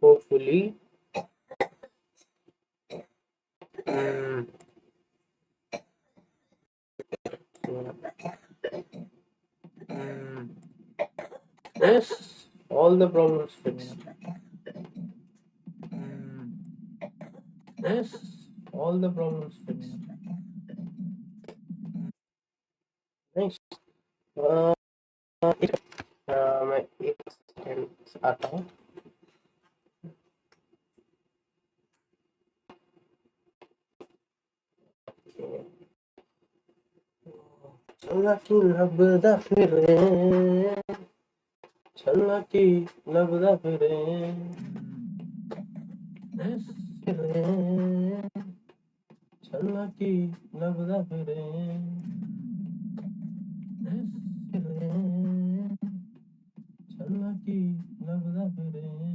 Hopefully. mm, mm, yes, all the problems fixed. Mm, yes, all the problems fixed. Nice. uh, मैं एक second आता हूँ. Çalaki labda fire, çalaki labda fire, çalaki labda fire, çalaki labda fire.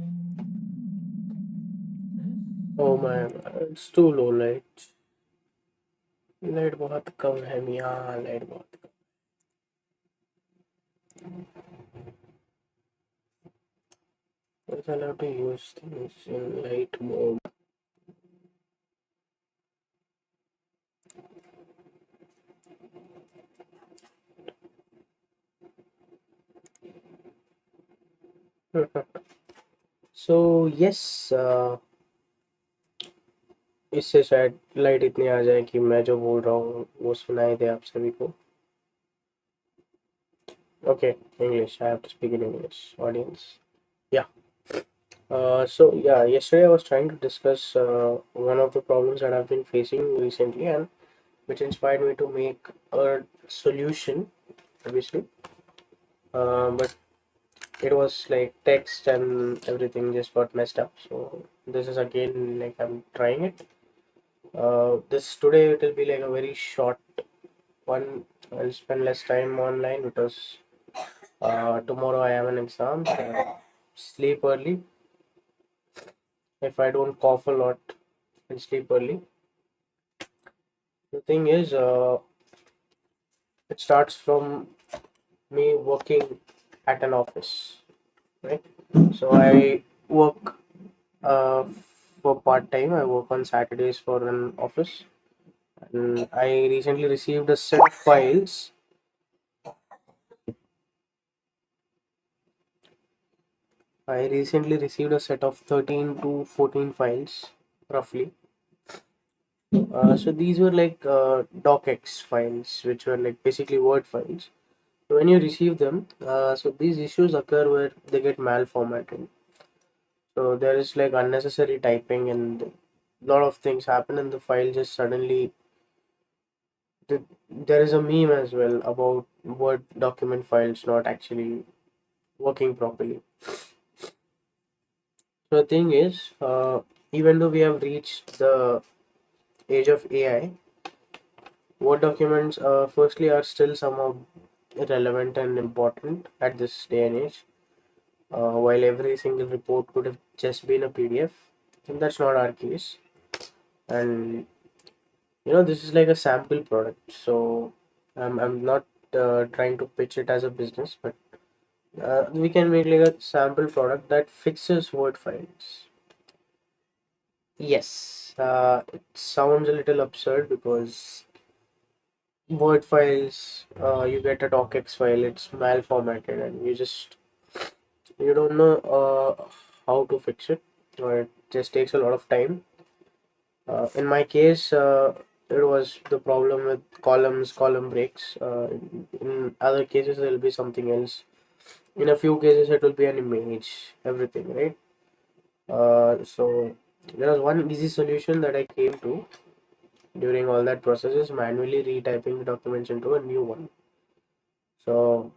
Oh man, it's too low light. Light बहुत कम है मियाँ, light बहुत कम. But I'll have to use things in light mode. So yes, इससे शायद light इतनी आ जाए कि मैं जो बोल रहा हूँ वो सुनाई दे आप सभी को. Okay, English. I have to speak in English, audience. Yeah. So yeah, yesterday I was trying to discuss one of the problems that I've been facing recently, and which inspired me to make a solution, obviously. But it was like text and everything just got messed up. So this is again like I'm trying it. This today it will be like a very short one. I'll spend less time online because tomorrow I have an exam. So sleep early. If I don't cough a lot, I'll sleep early. The thing is, it starts from me working at an office, right? So I work uh, for part time. I work on Saturdays for an office, and I recently received a set of files. I recently received a set of 13 to 14 files, roughly. So these were like docx files, which were like basically Word files. So when you receive them, so these issues occur where they get malformatted. So there is like unnecessary typing, and a lot of things happen in the file just suddenly. There is a meme as well about Word document files not actually working properly. So the thing is, even though we have reached the age of AI, Word documents, firstly, are still somehow relevant and important at this day and age. While every single report could have just been a PDF, and that's not our case. And this is like a sample product, so I'm not trying to pitch it as a business, but we can make like a sample product that fixes Word files. Yes, it sounds a little absurd because Word files, you get a docx file, it's malformatted, and you don't know how to fix it, or it just takes a lot of time. In my case, it was the problem with column breaks. In other cases, there will be something else. In a few cases, it will be an image, everything, right? So there was one easy solution that I came to during all that process is manually retyping the documents into a new one. So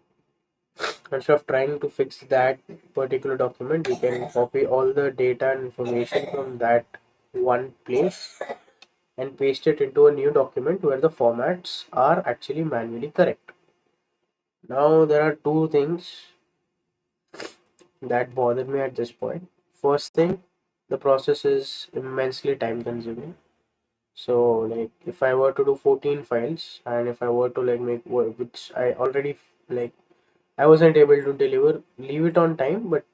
instead of trying to fix that particular document, you can copy all the data and information from that one place and paste it into a new document where the formats are actually manually correct. Now, there are two things that bother me at this point. First thing, the process is immensely time consuming. So, like, if I were to do 14 files and if I were to like make which I already like, I wasn't able to deliver, leave it on time, but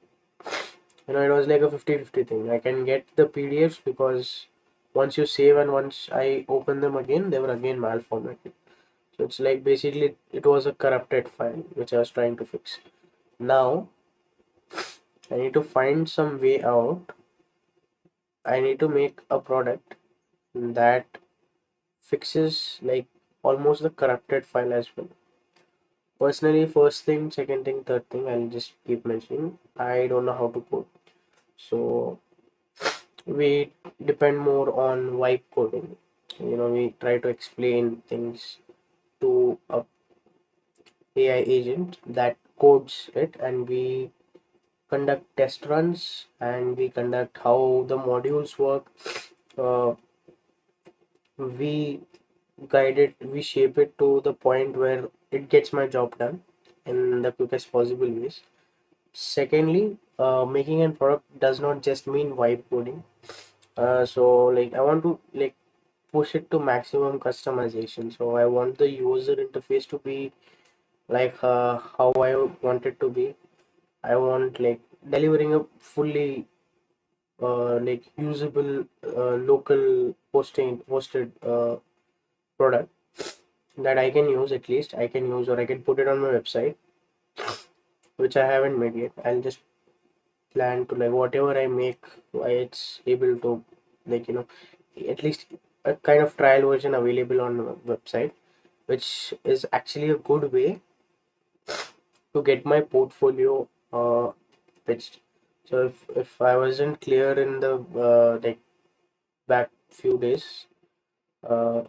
it was like a 50-50 thing. I can get the PDFs because once you save and once I open them again, they were again malformatted. So it's like basically it was a corrupted file which I was trying to fix. Now I need to find some way out. I need to make a product that fixes like almost the corrupted file as well. Personally, first thing, second thing, third thing, I'll just keep mentioning. I don't know how to code. So we depend more on vibe coding. We try to explain things to a AI agent that codes it, and we conduct test runs and we conduct how the modules work. Uh, we guide it, we shape it to the point where it gets my job done in the quickest possible ways. Secondly, making a product does not just mean vibe coding. So like I want to like push it to maximum customization. So I want the user interface to be like how I want it to be. I want like delivering a fully like usable local hosted product that I can use, at least I can use, or I can put it on my website, which I haven't made yet. I'll just plan to like whatever I make, it's able to like at least a kind of trial version available on the website, which is actually a good way to get my portfolio pitched. So if I wasn't clear in the like back few days, uh,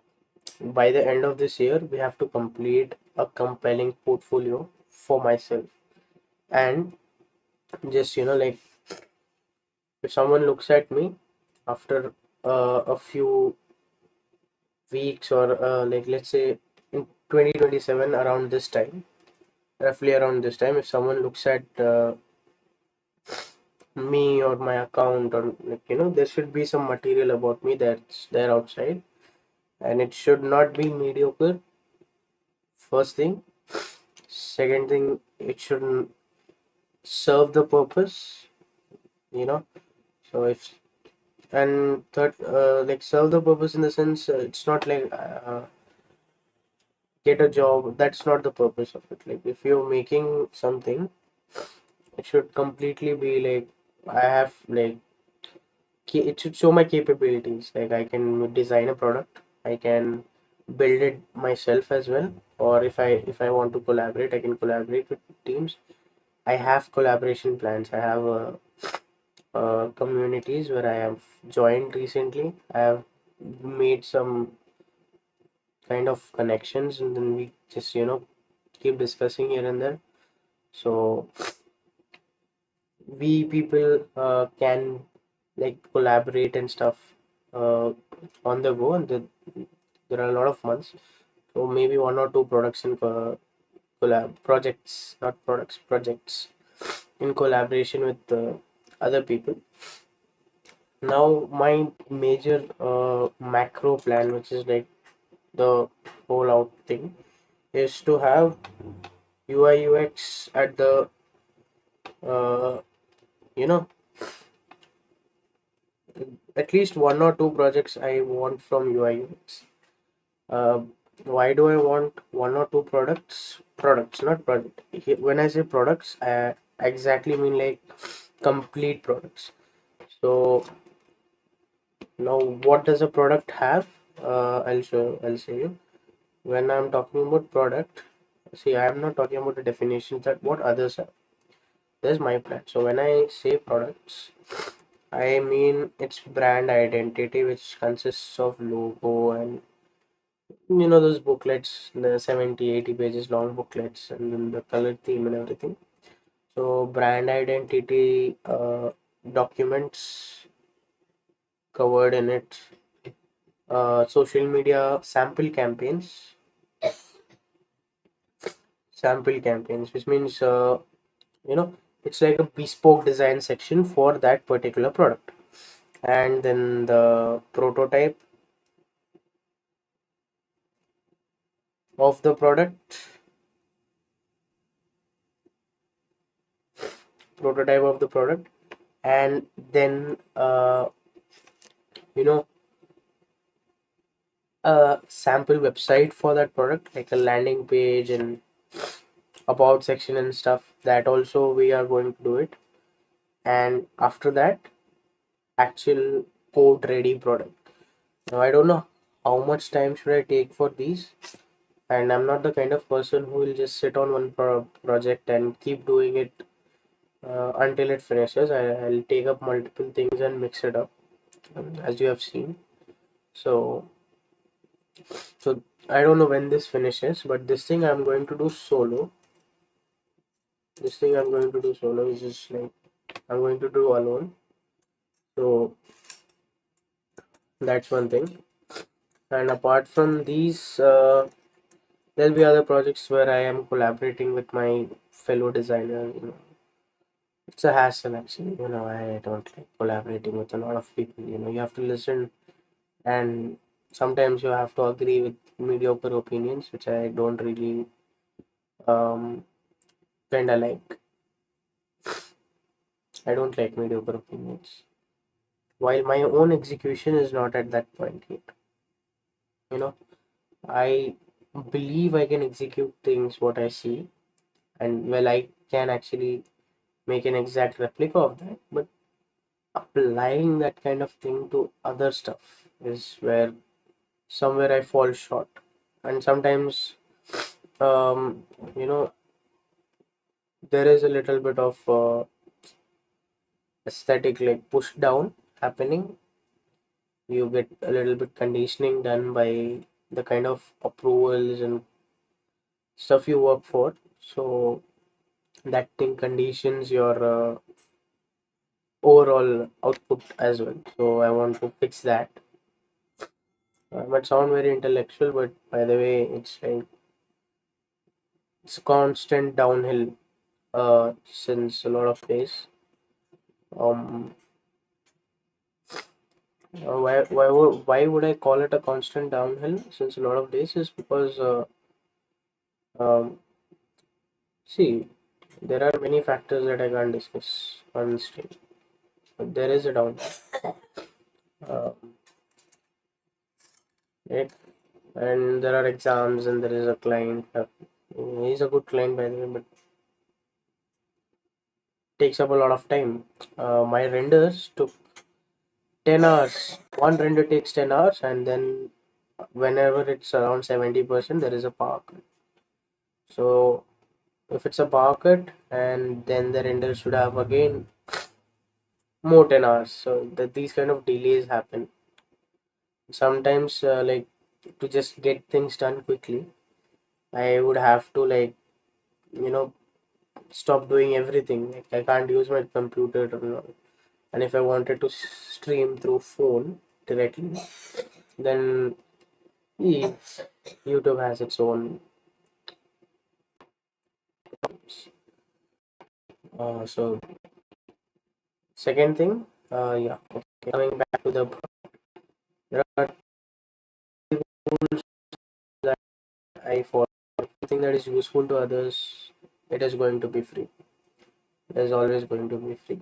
by the end of this year, we have to complete a compelling portfolio for myself. And just like if someone looks at me after a few weeks, or like let's say in 2027 around this time, roughly around this time, if someone looks at me or my account, or like there should be some material about me that's there outside, and it should not be mediocre. First thing. Second thing, it should serve the purpose. you know so And third, like serve the purpose in the sense, it's not like get a job. That's not the purpose of it. Like if you're making something, it should completely be like I have like it should show my capabilities. Like I can design a product, I can build it myself as well, or if I want to collaborate, I can collaborate with teams. I have collaboration plans. I have communities where I have joined recently. I have made some kind of connections, and then we just keep discussing here and there. So we people can like collaborate and stuff uh, on the go, and there are a lot of months. So maybe one or two products in collab projects, not products, projects in collaboration with other people. Now my major macro plan, which is like the whole out thing, is to have UI UX at the uh, you know at least one or two projects I want from UI UX. Uh, why do I want one or two products? Products, not project. When I say products, I exactly mean like complete products. So now, what does a product have? I'll show you. When I'm talking about product, see, I'm not talking about the definitions that what others have. There's my plan. So when I say products, I mean its brand identity, which consists of logo and those booklets, the 70, 80 pages long booklets, and then the color theme and everything. So brand identity documents covered in it, social media sample campaigns, which means you know it's like a bespoke design section for that particular product, and then the of the product prototype of the product, and then you know a sample website for that product, like a landing page and about section and stuff. That also we are going to do it, and after that, actual code ready product. Now I don't know how much time should I take for these, and I'm not the kind of person who will just sit on one project and keep doing it until it finishes. I'll take up multiple things and mix it up, as you have seen. So, so I don't know when this finishes, but this thing I'm going to do solo. This thing I'm going to do solo is just like I'm going to do alone. So that's one thing. And apart from these, there'll be other projects where I am collaborating with my fellow designer. It's a hassle actually. I don't like collaborating with a lot of people. You have to listen, and sometimes you have to agree with mediocre opinions, which I don't really um kind of like. I don't like mediocre opinions. While my own execution is not at that point yet. You know, I believe I can execute things what I see, and well, I can actually make an exact replica of that, but applying that kind of thing to other stuff is where somewhere I fall short. And sometimes, um, you know, there is a little bit of aesthetic like push down happening. You get a little bit conditioning done by the kind of approvals and stuff you work for. So that thing conditions your overall output as well. So I want to fix that. Might sound very intellectual, but by the way, it's a constant downhill since a lot of days. Um, why would I call it a constant downhill since a lot of days is because um, see, there are many factors that I can't discuss on stream, but there is a downhill. uh, right? And there are exams, and there is a client. He's a good client, by the way, but takes up a lot of time. My renders took 10 hours. One render takes 10 hours, and then whenever it's around 70%, there is a power cut. So if it's a power cut, and then the render should have again more 10 hours. So that these kind of delays happen. Sometimes, like, to just get things done quickly, I would have to, like, you know, stop doing everything. Like, I can't use my computer, and if I wanted to stream through phone directly, then yeah, YouTube has its own. So second thing, yeah, okay. Coming back to there are rules that I follow. Something that is useful to others, it is going to be free. It is always going to be free.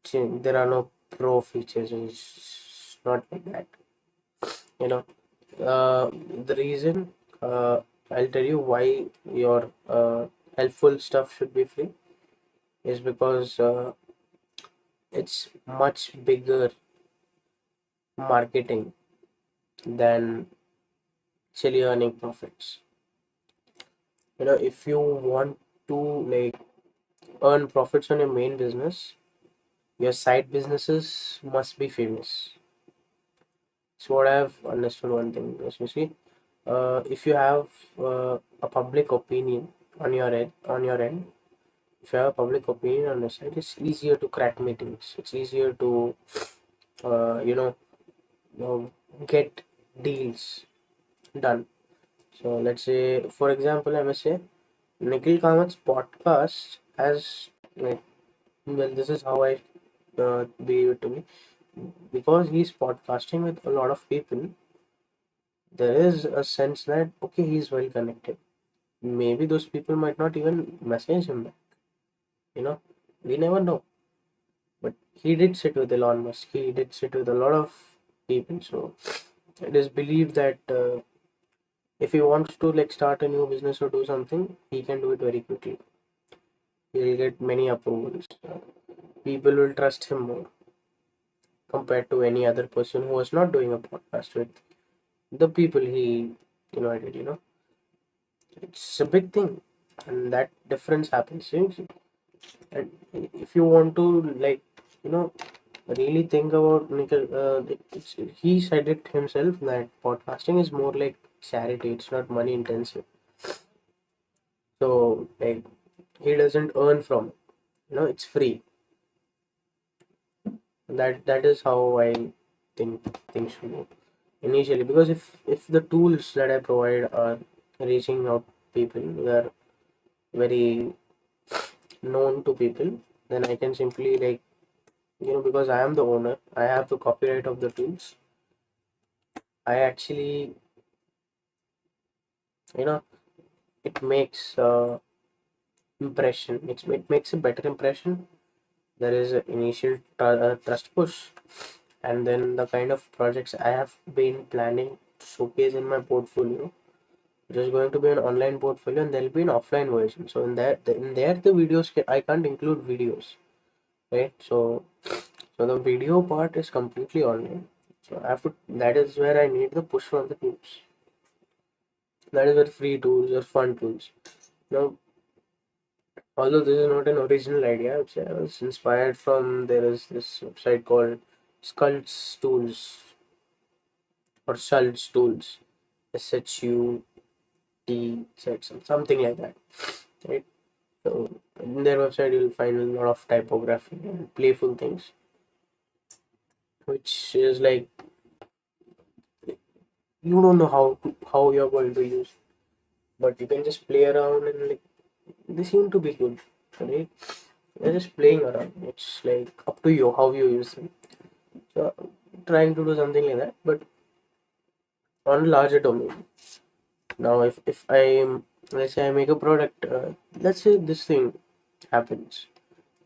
See, there are no pro features. It's not like that. You know, the reason, I'll tell you why your helpful stuff should be free is because it's much bigger marketing than actually earning profits. If you want to, like, earn profits on your main business, your side businesses must be famous. So what I've understood one thing is, you see, if you have a public opinion on your end, if you have a public opinion on the side, it's easier to crack meetings. It's easier to uh, you know, get deals done. So let's say, for example, I must say, Nikhil Kamat's podcast has, like, well, this is how I believe it to be, because he's podcasting with a lot of people. There is a sense that, okay, he's well connected. Maybe those people might not even message him back. You know, we never know. But he did sit with Elon Musk. He did sit with a lot of people. So it is believed that if he wants to, like, start a new business or do something, he can do it very quickly. He'll get many approvals. People will trust him more compared to any other person who was not doing a podcast with the people he invited. It's a big thing, and that difference happens. And if you want to, like, you know really think about Nikhil, he said it himself that podcasting is more like charity. It's not money intensive. So, like, he doesn't earn from it. It's free. That is how I think things should go initially, because if the tools that I provide are reaching out people who are very known to people, then I can simply, like, because I am the owner, I have the copyright of the tools. I actually, you know it makes impression. It makes a better impression. There is an initial trust push, and then the kind of projects I have been planning to showcase in my portfolio. There's going to be an online portfolio, and there'll be an offline version. So in there the videos I can't include videos, right? So the video part is completely online. So I have to. That is where I need the push from the tools. That is where free tools or fun tools. Now, although this is not an original idea, which I was inspired from, there is this website called Skulls Tools, or Shults Tools, SHUT, something like that, right? So in their website, you'll find a lot of typography and playful things, which is like, you don't know how you're going to use, but you can just play around, and, like, they seem to be good, right? You're just playing around. It's like up to you how you use them. So trying to do something like that, but on a larger domain. Now, if I, let's say, I make a product, let's say this thing happens,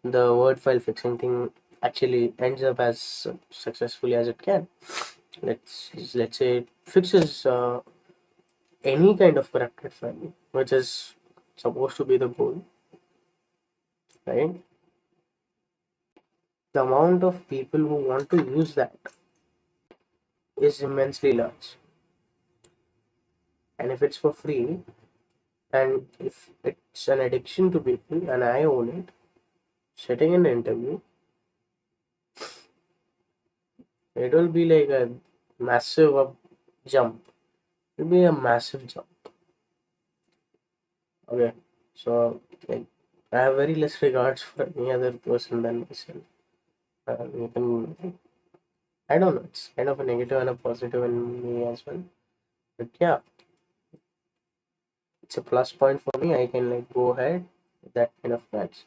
the word file fixing thing actually ends up as successfully as it can. Let's say it fixes any kind of corrupted file, which is supposed to be the goal, right? The amount of people who want to use that is immensely large. And if it's for free, and if it's an addiction to people and I own it, sitting in an interview, it will be like a massive jump. It will be a massive jump. Okay. So like I have very less regards for any other person than myself. You can, I don't know, it's kind of a negative and a positive in me as well. But yeah, it's a plus point for me. I can like go ahead with that kind of match.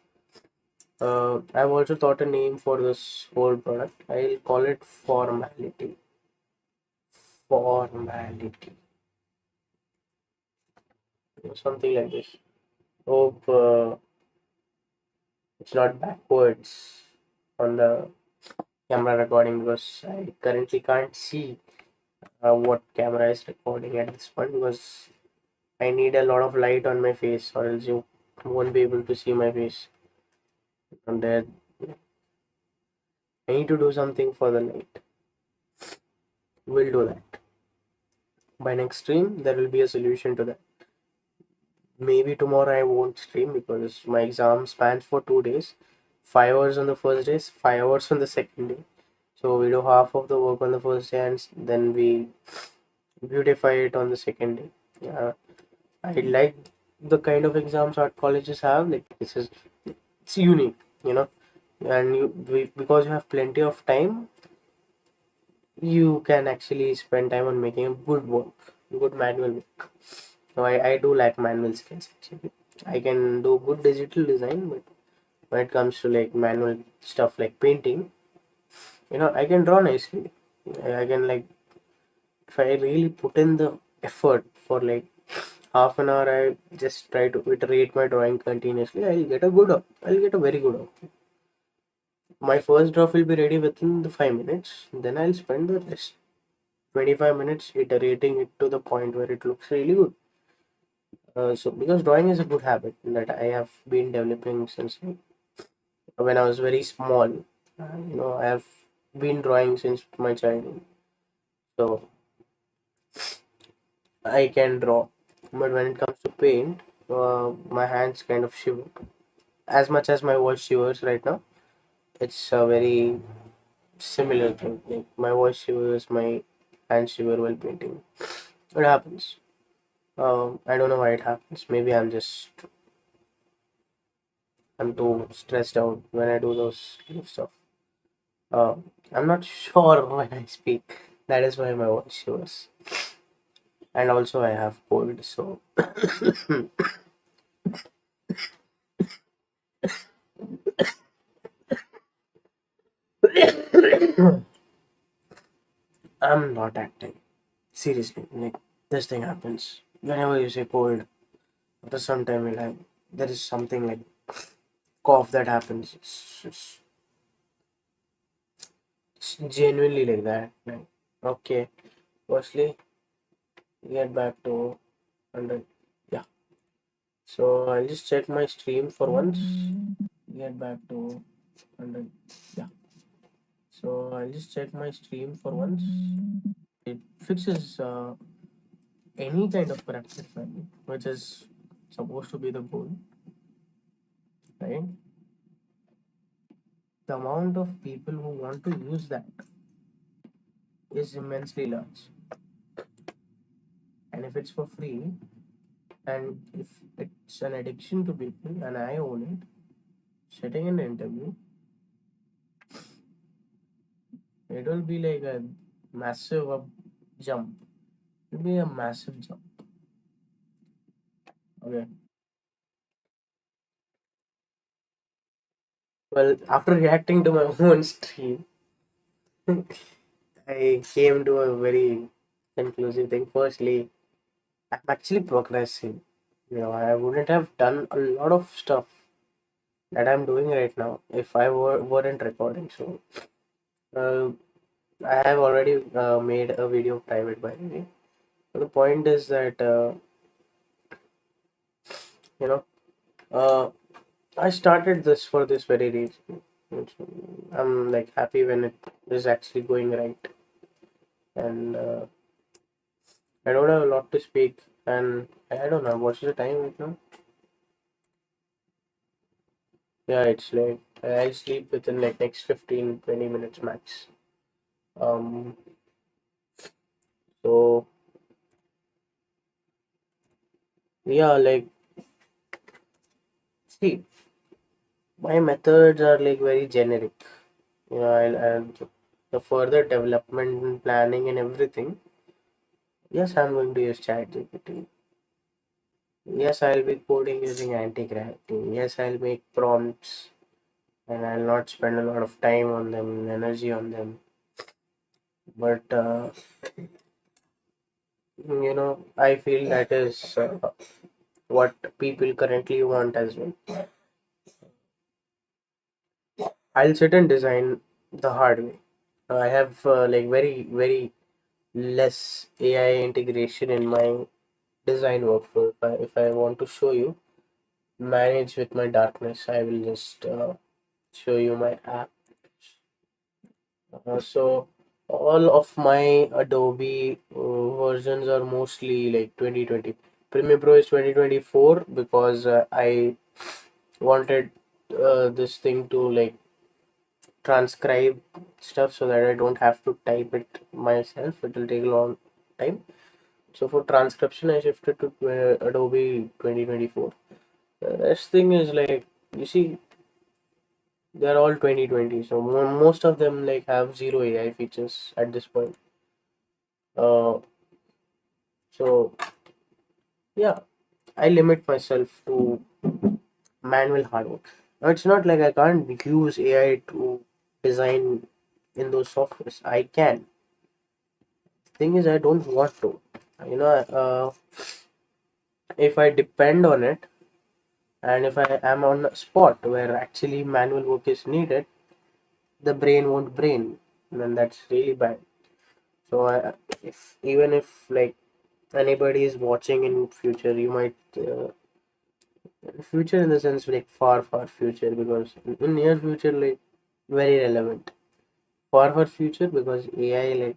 I've also thought a name for this whole product. I'll call it formality. Formality. Something like this. Hope it's not backwards on the camera recording because I currently can't see what camera is recording at this point because I need a lot of light on my face or else you won't be able to see my face. And then I need to do something for the light. We'll do that. By next stream, there will be a solution to that. Maybe tomorrow I won't stream because my exam spans for 2 days. 5 hours on the first day, 5 hours on the second day. So we do half of the work on the first day and then we beautify it on the second day. I like the kind of exams art colleges have. Like it's unique, you know, and because you have plenty of time, you can actually spend time on making a good work, good manual work. So I do like manual skills actually. I can do good digital design, but when it comes to like manual stuff like painting, I can draw nicely. I can like if I really put in the effort for like half an hour, I just try to iterate my drawing continuously. I'll get a very good output. My first draft will be ready within the 5 minutes. Then I'll spend the rest 25 minutes iterating it to the point where it looks really good. So because drawing is a good habit that I have been developing since like, when I was very small. I have been drawing since my childhood. So I can draw. But when it comes to paint, my hands kind of shiver. As much as my voice shivers right now, it's a very similar thing. Like my voice shivers, my hands shiver while painting. It happens. I don't know why it happens. Maybe I'm too stressed out when I do those kind of stuff. Uh, I'm not sure when I speak. That is why my voice shivers. And also I have cold, so I'm not acting. Seriously, like this thing happens. Whenever you say cold, after some time there is something like cough that happens. It's genuinely like that. Like, okay, firstly, get back to 100. Yeah. So I'll just check my stream for once. Get back to 100. Yeah. So I'll just check my stream for once. It fixes any kind of corrupted file, which is supposed to be the goal, right? The amount of people who want to use that is immensely large. And if it's for free, and if it's an addiction to people and I own it, sitting in an interview, it will be like a massive jump. It will be a massive jump. Okay. Well, after reacting to my own stream, I came to a very conclusive thing. Firstly, I'm actually progressing. I wouldn't have done a lot of stuff that I'm doing right now if weren't recording. So uh, I have already made a video private, by the way. The point is that you know uh, I started this for this very reason. I'm like happy when it is actually going right, and I don't have a lot to speak. And I don't know what's the time right now. Yeah, it's like I'll sleep within like next 15-20 minutes max. Um, so yeah, like see, my methods are like very generic. And the further development and planning and everything. Yes, I'm going to use ChatGPT. Yes, I'll be coding using anti-gravity. Yes, I'll make prompts and I'll not spend a lot of time on them and energy on them. But I feel that is what people currently want as well. I'll sit and design the hard way. I have like very very less AI integration in my design workflow. If I want to show you manage with my darkness, I will just show you my app. So all of my Adobe versions are mostly like 2020. Premiere Pro is 2024 because I wanted this thing to like transcribe stuff so that I don't have to type it myself. It will take a long time. So for transcription, I shifted to Adobe 2024. The rest thing is like you see, they're all 2020. So most of them like have zero AI features at this point. Uh, so yeah, I limit myself to manual hard work. Now it's not like I can't use AI to design in those softwares. I can. Thing is, I don't want to. You know, if I depend on it, and if I am on a spot where actually manual work is needed, the brain won't brain, and then that's really bad. So if even if like anybody is watching in future, you might future in the sense like far future, because in near future like very relevant. Far future because AI like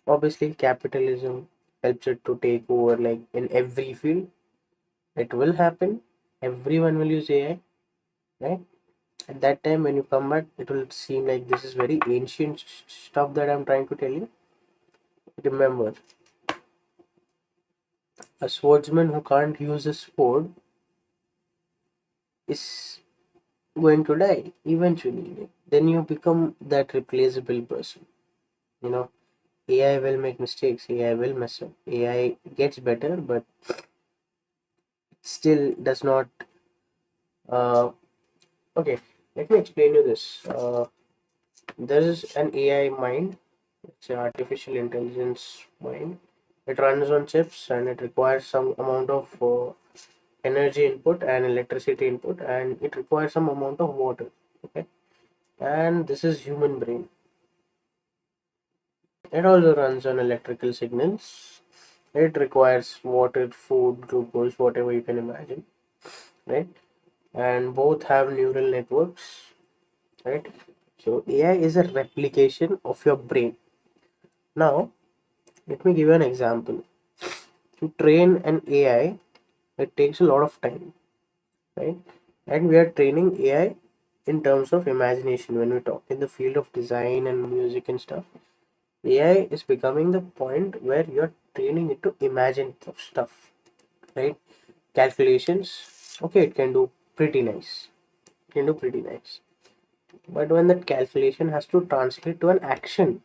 obviously capitalism helps it to take over like in every field. It will happen. Everyone will use AI, right? At that time when you come back, it will seem like this is very ancient stuff that I'm trying to tell you. Remember, a swordsman who can't use a sword is going to die eventually. Then you become that replaceable person. You know, AI will make mistakes, AI will mess up, AI gets better, but still does not. Uh, okay, let me explain you this. There is an AI mind, it's an artificial intelligence mind. It runs on chips and it requires some amount of energy input and electricity input, and it requires some amount of water. Okay, and this is human brain. It also runs on electrical signals. It requires water, food, glucose, whatever you can imagine, right? And both have neural networks, right? So AI is a replication of your brain. Now, let me give you an example. To train an AI, it takes a lot of time, right? And we are training AI in terms of imagination when we talk in the field of design and music and stuff. AI is becoming the point where you're training it to imagine stuff, right? Calculations, okay, it can do pretty nice. It can do pretty nice. But when that calculation has to translate to an action,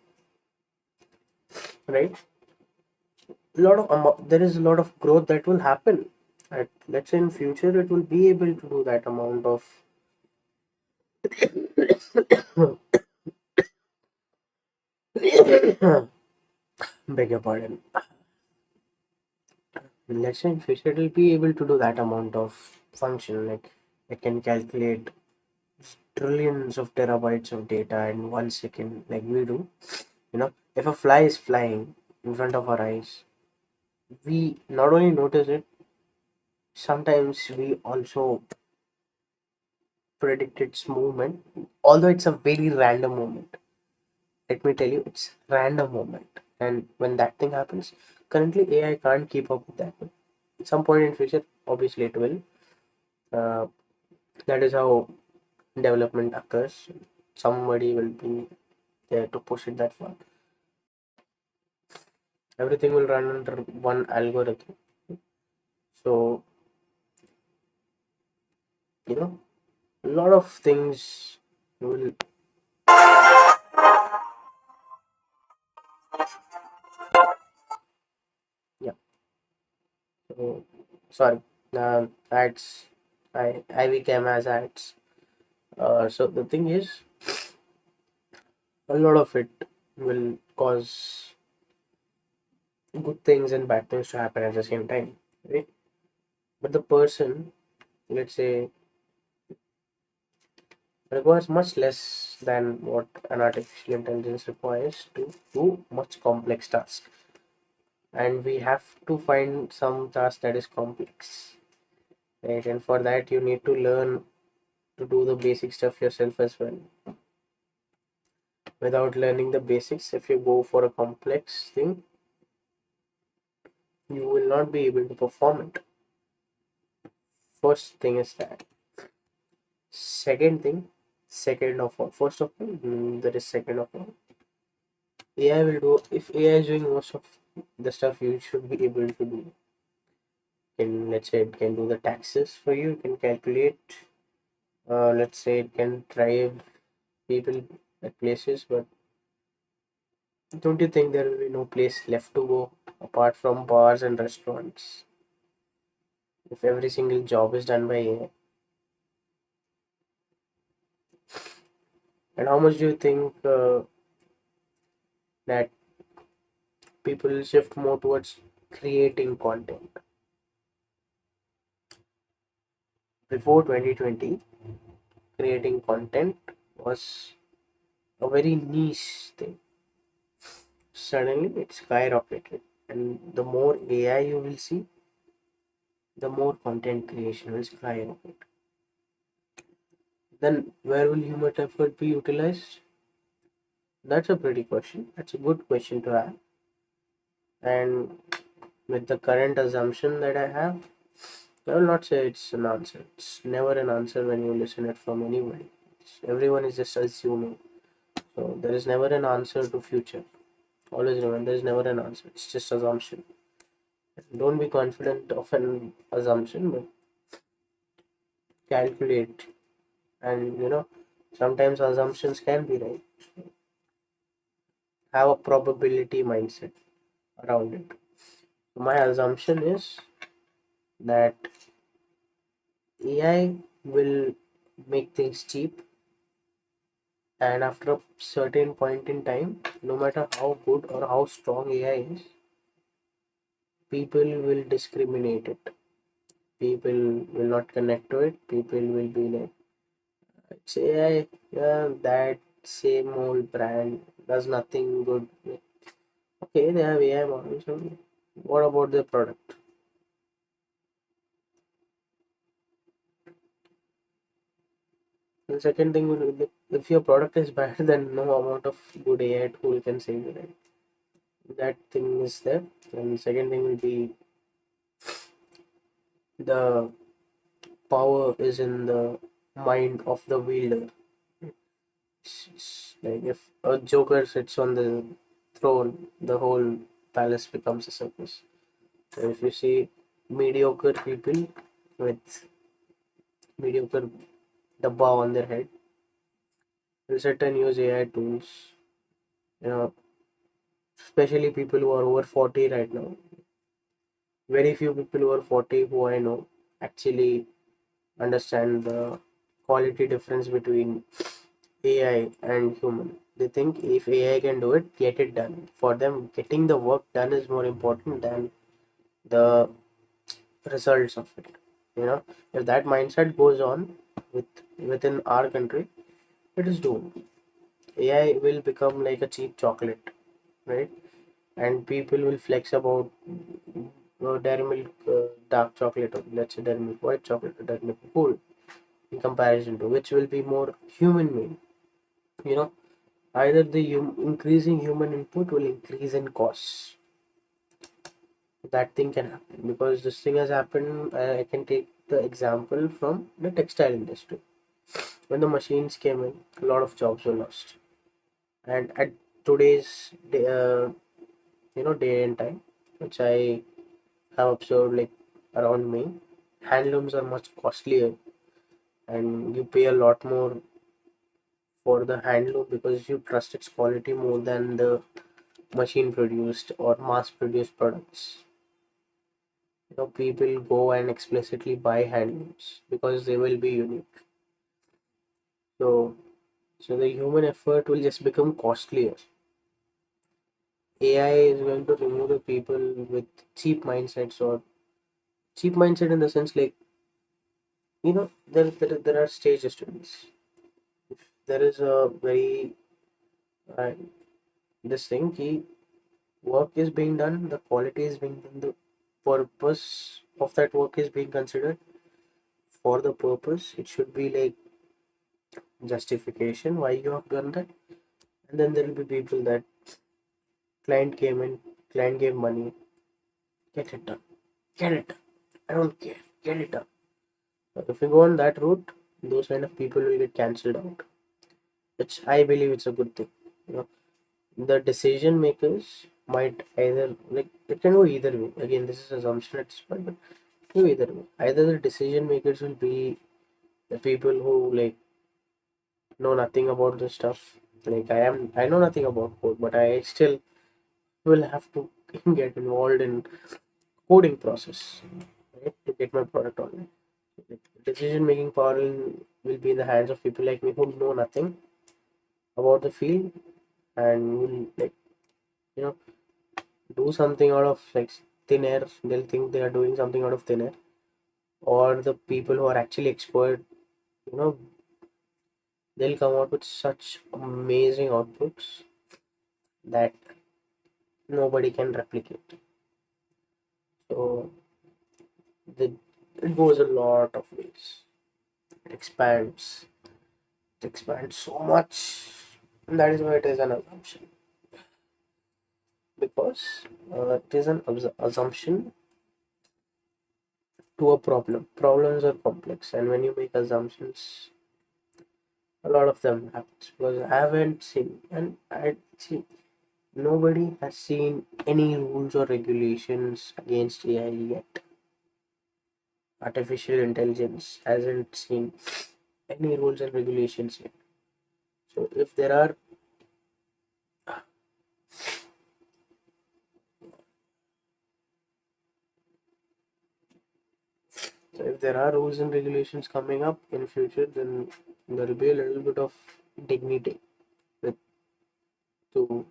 right? There is a lot of growth that will happen. Let's say in future it will be able to do that amount of beg your pardon. Let's say in future it will be able to do that amount of function. Like It can calculate trillions of terabytes of data in 1 second, like we do. If a fly is flying in front of our eyes, we not only notice it, sometimes we also predict its movement, although it's a very random movement. Let me tell you, it's random movement. And when that thing happens, currently AI can't keep up with that. At some point in future, obviously it will. Uh, that is how development occurs. Somebody will be there to push it that far. Everything will run under one algorithm. So, a lot of things will, yeah. So, sorry, ads. I became as ads. So the thing is, a lot of it will cause good things and bad things to happen at the same time, right? But the person, let's say, requires much less than what an artificial intelligence requires to do much complex tasks. And we have to find some task that is complex, right? And for that, you need to learn to do the basic stuff yourself as well. Without learning the basics, if you go for a complex thing, you will not be able to perform it. First thing is that. Second thing, second of all, first of all, there is second of all. AI will do, if AI is doing most of the stuff you should be able to do. Let's say it can do the taxes for you, it can calculate, let's say it can drive people at places, but don't you think there will be no place left to go apart from bars and restaurants if every single job is done by AI? And how much do you think that people will shift more towards creating content? Before 2020, creating content was a very niche thing. Suddenly, it skyrocketed, and the more AI you will see, the more content creation will skyrocket. Then, where will human effort be utilized? That's a pretty question. That's a good question to have. And with the current assumption that I have, I will not say it's an answer. It's never an answer when you listen it from anybody. Everyone is just assuming. So there is never an answer to future. Always remember, there is never an answer. It's just assumption. Don't be confident of an assumption, but calculate. And sometimes assumptions can be right. Have a probability mindset around it. My assumption is that AI will make things cheap, and after a certain point in time, no matter how good or how strong AI is, people will discriminate it. People will not connect to it. People will be like, it's AI, yeah, that same old brand does nothing good. Okay, they have AI models. What about the product? The second thing will be, if your product is bad, then no amount of good AI tool can save you, right? That thing is there. And second thing will be, the power is in the mind of the wielder. It's like if a joker sits on the throne, the whole palace becomes a circus. So if you see mediocre people with mediocre dabba on their head, will sit and use AI tools. You know, especially people who are over 40 right now. Very few people who are 40 who I know actually understand the quality difference between AI and human. They think if AI can do it, get it done. For them, getting the work done is more important than the results of it. You know, if that mindset goes on within our country, it is doomed. AI will become like a cheap chocolate, right? And people will flex about dairy milk dark chocolate, or let's say dairy milk white chocolate, or dairy milk gold, in comparison to which will be more human made. You know, either the increasing human input will increase in costs. That thing can happen because this thing has happened. I can take the example from the textile industry. When the machines came in, a lot of jobs were lost. And at today's day and time, which I have observed like around me, handlooms are much costlier, and you pay a lot more for the handloom because you trust its quality more than the machine produced or mass produced products. People go and explicitly buy handlooms because they will be unique. So so the human effort will just become costlier. AI is going to remove the people with cheap mindsets, or cheap mindset in the sense like, there are stages to this. If there is a very uh, this thing key work is being done, the quality is being done, the purpose of that work is being considered. For the purpose, it should be like justification why you have done that. And then there will be people that client came in, client gave money, get it done, get it done, I don't care, get it done. If you go on that route, those kind of people will get cancelled out, which I believe it's a good thing. you know the decision makers might either, like, it can go either way. Again, this is assumption at this point, but it can go either way. Either the decision makers will be the people who like know nothing about this stuff. Like, I know nothing about code, but I still will have to get involved in coding process, right, to get my product online. Like, decision making power will be in the hands of people like me who know nothing about the field, and will, like, you know do something out of like thin air. They'll think they are doing something out of thin air. Or the people who are actually expert, you know they'll come out with such amazing outputs that nobody can replicate. So the it goes a lot of ways. It expands so much. And that is why it is an assumption, because it is an assumption to a problem. Problems are complex, and when you make assumptions, a lot of them happens. Because I haven't seen, and I see nobody has seen any rules or regulations against AI yet. Artificial intelligence hasn't seen any rules and regulations yet. So if there are rules and regulations coming up in future, then there will be a little bit of dignity with to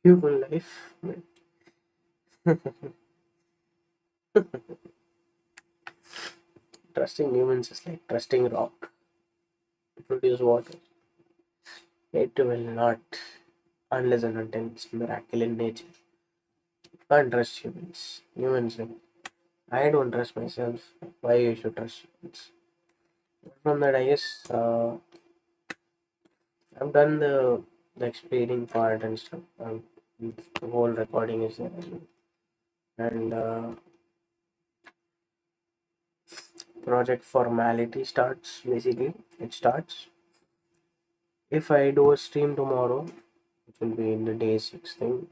human life. Trusting humans is like trusting rock to produce water. It will not, unless and until it's miracle in nature. Can't trust humans. Humans, like, I don't trust myself. Why you should trust humans? From that, I guess I've done the explaining part and stuff. The whole recording is there, and project formality starts. Basically, it starts if I do a stream tomorrow, which will be in the day 6 thing.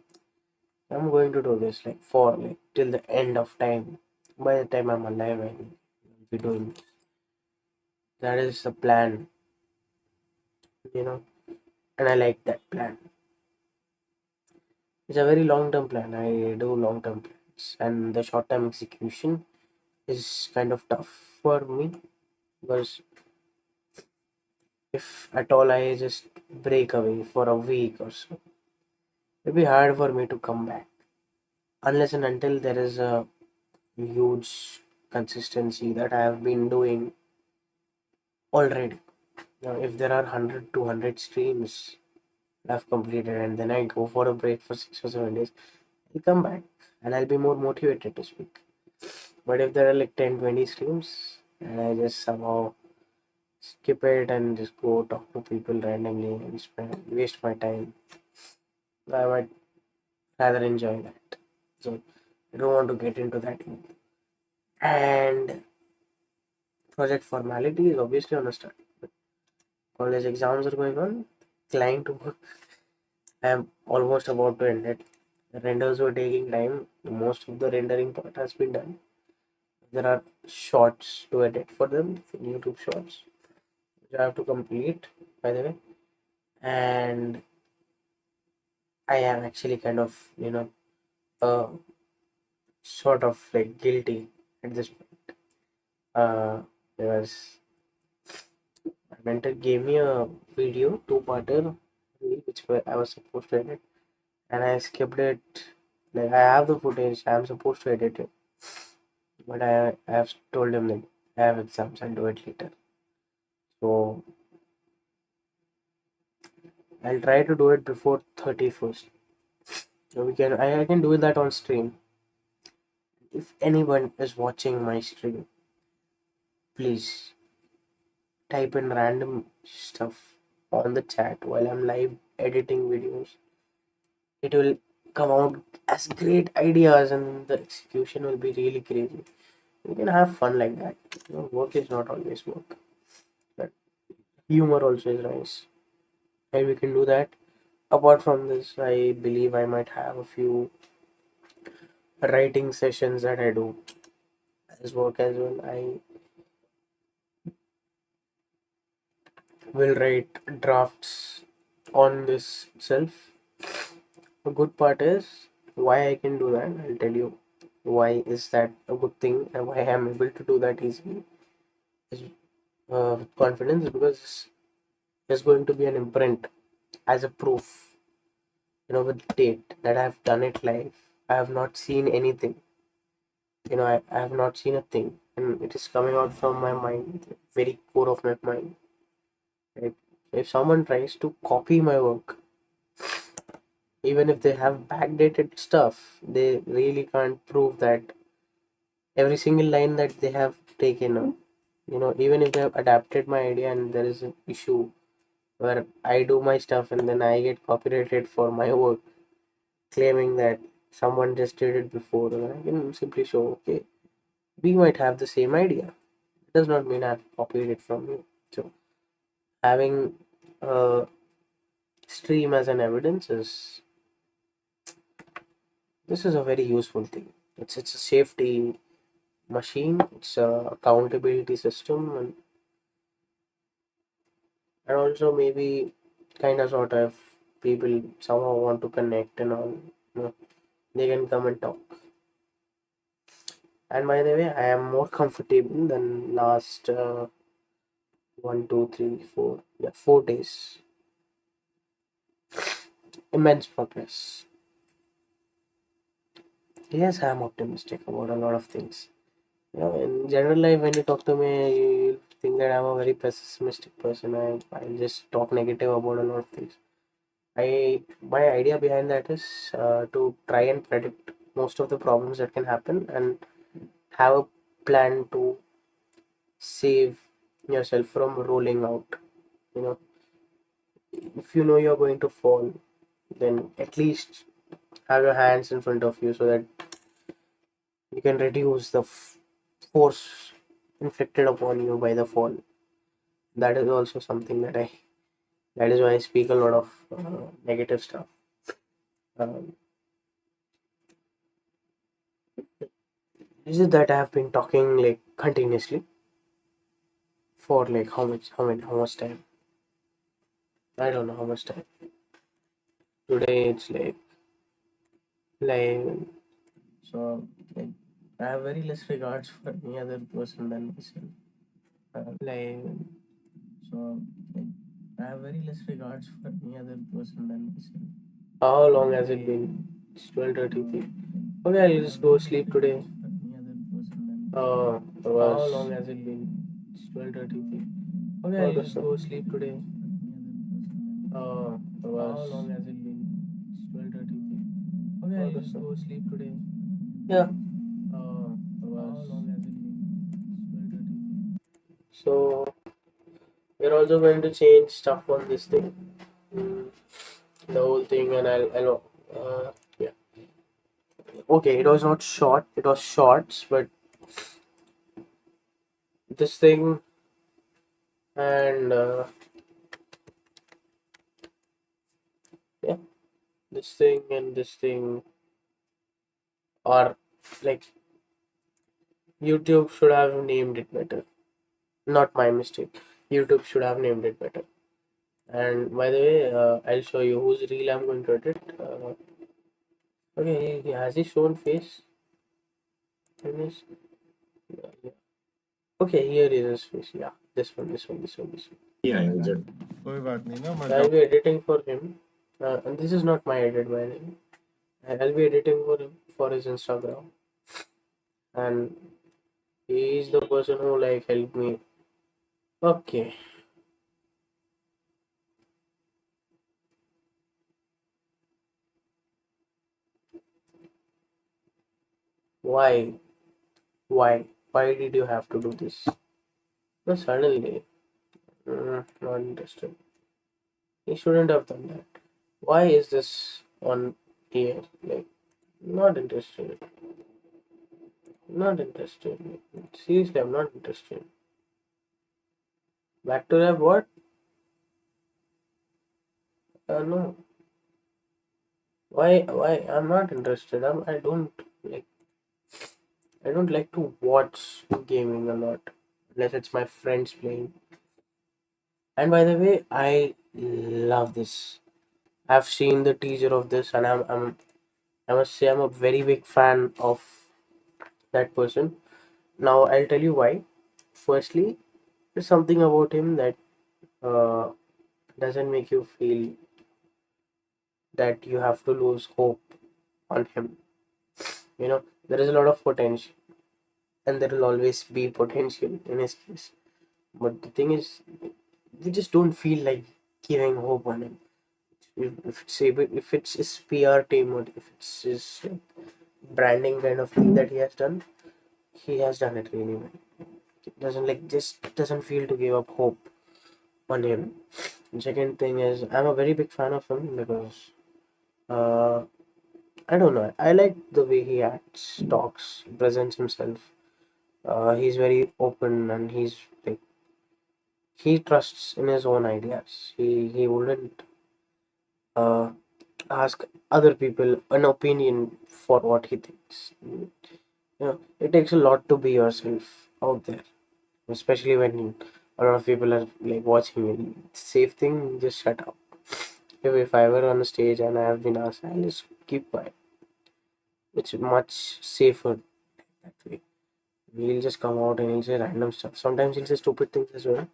I'm going to do this like for like till the end of time. By the time I'm alive, I will be doing this. That is the plan, you know, and I like that plan. It's a very long term plan. I do long term plans, and the short term execution is kind of tough for me because if at all I just break away for a week or so, it'll be hard for me to come back unless and until there is a huge consistency that I have been doing already. Now, if there are 100 to 100 streams I've completed and then I go for a break for 6 or 7 days, I'll come back and I'll be more motivated to speak. But if there are like 10, 20 streams and I just somehow skip it and just go talk to people randomly and waste my time, I might rather enjoy that. So I don't want to get into that loop. And project formality is obviously on a start. But college exams are going on, client work. I'm almost about to end it. The renders were taking time. Most of the rendering part has been done. There are shorts to edit for them, YouTube shorts, which I have to complete, by the way. And I am actually kind of, uh, sort of like guilty at this point. Because my mentor gave me a video, two-parter, which I was supposed to edit, and I skipped it. Like I have the footage, I am supposed to edit it, but I have told him that I have exams, I'll do it later. So I'll try to do it before 31st. So I can do that on stream. If anyone is watching my stream, please type in random stuff on the chat while I'm live editing videos. It will come out as great ideas and the execution will be really crazy. We can have fun like that. Work is not always work, but humor also is nice. And we can do that. Apart from this, I believe I might have a few writing sessions that I do as work as well. I will write drafts on this itself. The good part is why I can do that. I'll tell you why is that a good thing and why I'm able to do that easily is, with confidence, because there's going to be an imprint as a proof, with date that I've done it live. I have not seen anything. I have not seen a thing, and it is coming out from my mind, the very core of my mind. Right? If someone tries to copy my work, even if they have backdated stuff, they really can't prove that every single line that they have taken. Even if they have adapted my idea and there is an issue where I do my stuff and then I get copyrighted for my work, claiming that someone just did it before, I can simply show, okay, we might have the same idea. It does not mean I've copied it from you. So having a stream as an evidence is this is a very useful thing. It's a safety machine. It's a accountability system, and also maybe kind of sort of people somehow want to connect and all. They can come and talk. And by the way, I am more comfortable than last 1, 2, 3, 4, yeah, 4 days. Immense progress. Yes, I am optimistic about a lot of things. In general life, when you talk to me, you think that I'm a very pessimistic person. I just talk negative about a lot of things. My idea behind that is to try and predict most of the problems that can happen and have a plan to save yourself from rolling out. You know, if you know you're going to fall, then at least have your hands in front of you so that you can reduce the force inflicted upon you by the fall. That is also something that is why I speak a lot of negative stuff. Um, is it that I have been talking like continuously for like how much time? I don't know how much time. Today it's like live. So like I have very less regards for any other person than myself. Live. So like I have very less regards for any other person than myself. How long has it been? It's 12:33. Okay, I'll just go sleep today. How long has it been? It's 12:33. Okay, you just go sleep today. How long has it been? It's 12:33. Okay, you just go sleep today. Yeah. How long has it been? It's 12:33. So we're also going to change stuff on this thing. Mm, the whole thing, and I'll yeah. Okay, it was not short. It was shorts, but this thing and yeah, this thing and this thing are like YouTube should have named it better. Not my mistake. YouTube should have named it better. And by the way, I'll show you whose reel I'm going to edit. Okay, has he shown face? Finish. Yeah, yeah. Okay, here is his face. Yeah, this one, this one, this one, this one. Yeah, I was just कोई बात नहीं ना So I'll be editing for him. And this is not my edit by the way. I'll be editing for him for his Instagram. And he is the person who like helped me. Okay. Why? Why? Why did you have to do this? No, suddenly. Not interested. He shouldn't have done that. Why is this on here? Like, not interested. Not interested. Seriously, I'm not interested. Back to rap, what? No. Why? Why? I'm not interested. I don't like. I don't like to watch gaming a lot, unless it's my friends playing. And by the way, I love this. I've seen the teaser of this, and I must say I'm a very big fan of that person. Now I'll tell you why. Firstly, there's something about him that uh, doesn't make you feel that you have to lose hope on him. There is a lot of potential, and there will always be potential in his case. But the thing is, we just don't feel like giving hope on him. If it's his PR team, or if it's his like, branding kind of thing that he has done it really well. It doesn't like just doesn't feel to give up hope on him. And second thing is, I'm a very big fan of him because uh, I don't know. I like the way he acts, talks, presents himself. He's very open, and he trusts in his own ideas. He wouldn't uh, ask other people an opinion for what he thinks. It takes a lot to be yourself out there, especially when a lot of people are like watching you. Safe thing, just shut up. If I were on a stage and I have been asked, I'll just keep quiet. It's much safer that way. He'll just come out and he'll say random stuff. Sometimes he'll say stupid things as well.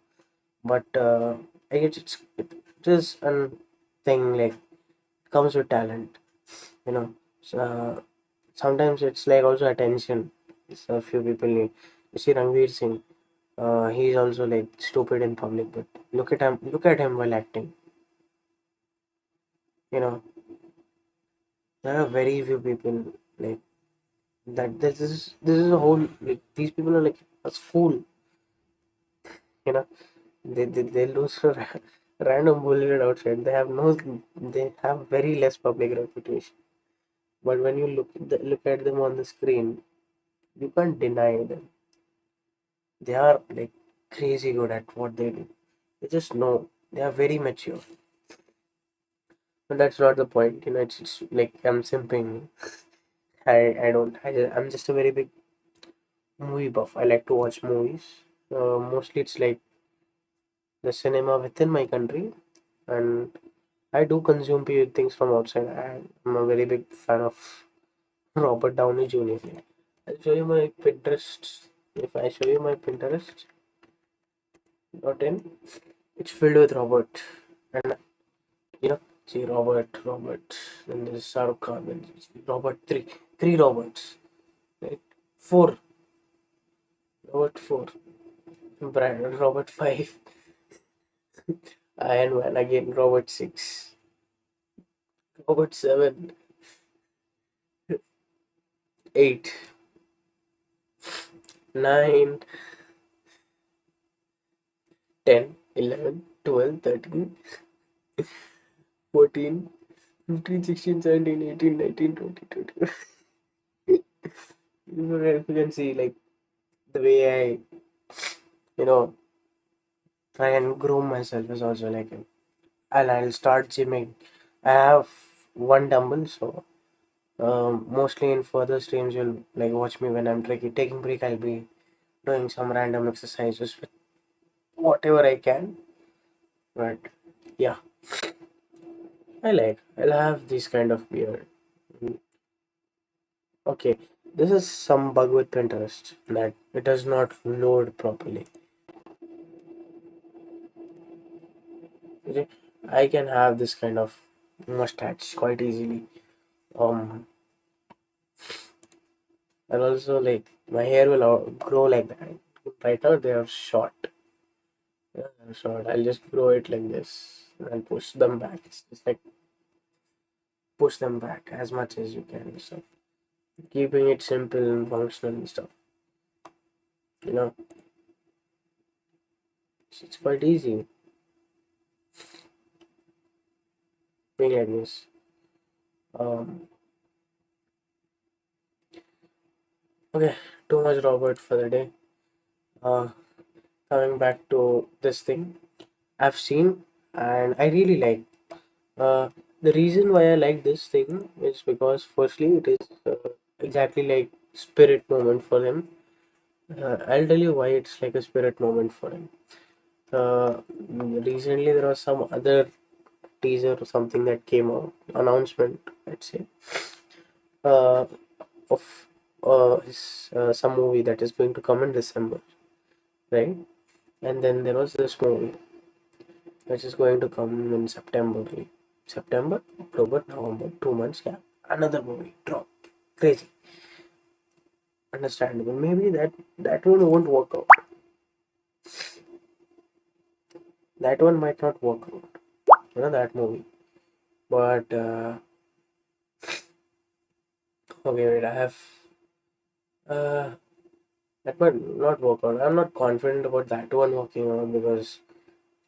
But I guess it is a thing like comes with talent, you know. So, sometimes it's like also attention. So a few people need. You see Ranveer Singh, he's also like stupid in public, but look at him while acting. You know, there are very few people like that. This is a whole like these people are like a school. You know, they lose a random bullet outside. They have very less public reputation. But when you look at them on the screen, you can't deny them. They are like crazy good at what they do. They just know they are very mature. But that's not the point. It's like I'm simping. I don't. I'm just a very big movie buff. I like to watch movies. Mostly it's like the cinema within my country, and I do consume things from outside. I'm a very big fan of Robert Downey Jr. I'll show you my Pinterest. If I show you my Pinterest, .in, it's filled with Robert, and see Robert, then there's Shahrukh Khan, then Robert, three Roberts, right? Four. Robot 4, Brian, Robot 5, Iron Man again, Robot 6, Robot 7, 8, 9, 10, 11, 12, 13, 14, 15, 16, 17, 18, 19, 20, 21. If you can see, like, the way I, you know, try and groom myself is also like, and I'll start gymming. I have one dumbbell, so mostly in further streams, you'll like watch me when I'm taking break. I'll be doing some random exercises with whatever I can. But yeah, I'll have this kind of beard. Mm, Okay, this is some bug with Pinterest that it does not load properly. Okay, I can have this kind of mustache quite easily. Um, and also like my hair will grow like that. Right now they are short. Yeah, they're short. I'll just grow it like this and push them back. It's just like push them back as much as you can and stuff. Keeping it simple and functional and stuff. You know, it's quite easy being like this. Um, okay, too much Robert for the day. Uh, Coming back to this thing, I've seen and I really like. Uh, the reason why I like this thing is because firstly, it is exactly like spirit moment for him. I'll tell you why it's like a spirit moment for him. Recently, there was some other teaser or something that came out, announcement, let's say, uh, of some movie that is going to come in December, right? And then there was this movie which is going to come in September. September, October, November, 2 months, yeah. Another movie drop. Crazy. Understandable. Maybe that one won't work out. That one might not work out. That movie. But okay, wait. I have uh that might not work out. I'm not confident about that one working out because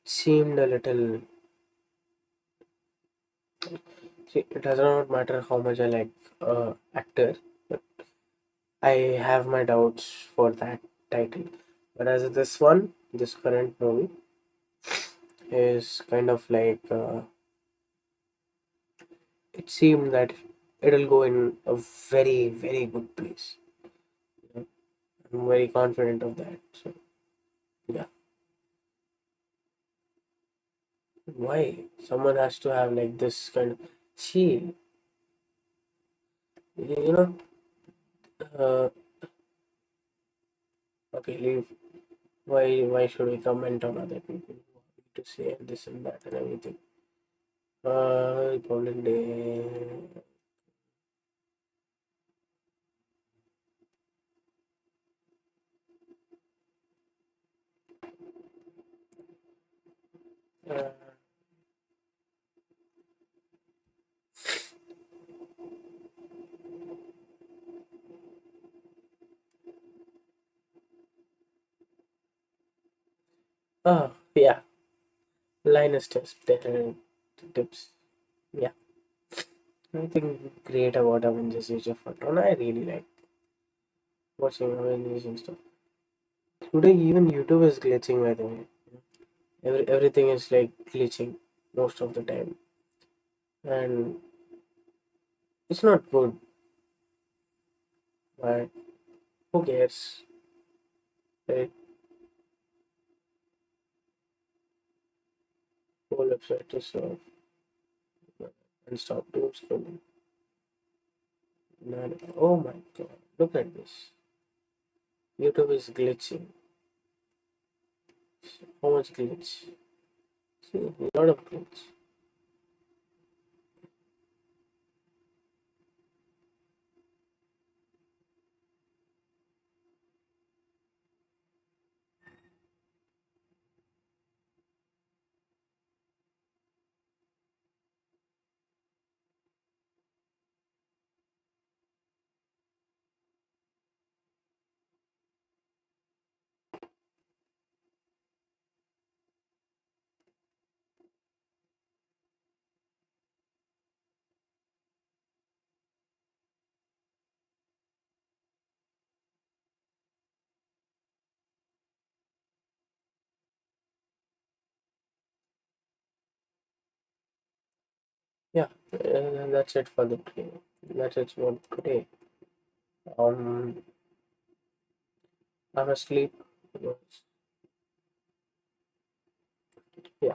it seemed a little. See, it does not matter how much I like actor, but I have my doubts for that title. But as this one, this current movie is kind of like it seemed that it'll go in a very very good place. You know? I'm very confident of that. So yeah, why someone has to have like this kind of see you know uh, okay leave why should we comment on other people to say this and that and everything Republic Day. Uh, yeah, Linus tips. Yeah, I think great about Avengers Age of Ultron. I really like watching Avengers and stuff. Today, even YouTube is glitching, by the way. Everything is like glitching most of the time, and it's not good. But who cares, right? Whole website to serve and stop doom scrolling. Oh my god, look at this. YouTube is glitching. How much glitch? See, a lot of glitch. That's it for the day. That's it for today. Um, I'm asleep. Yeah.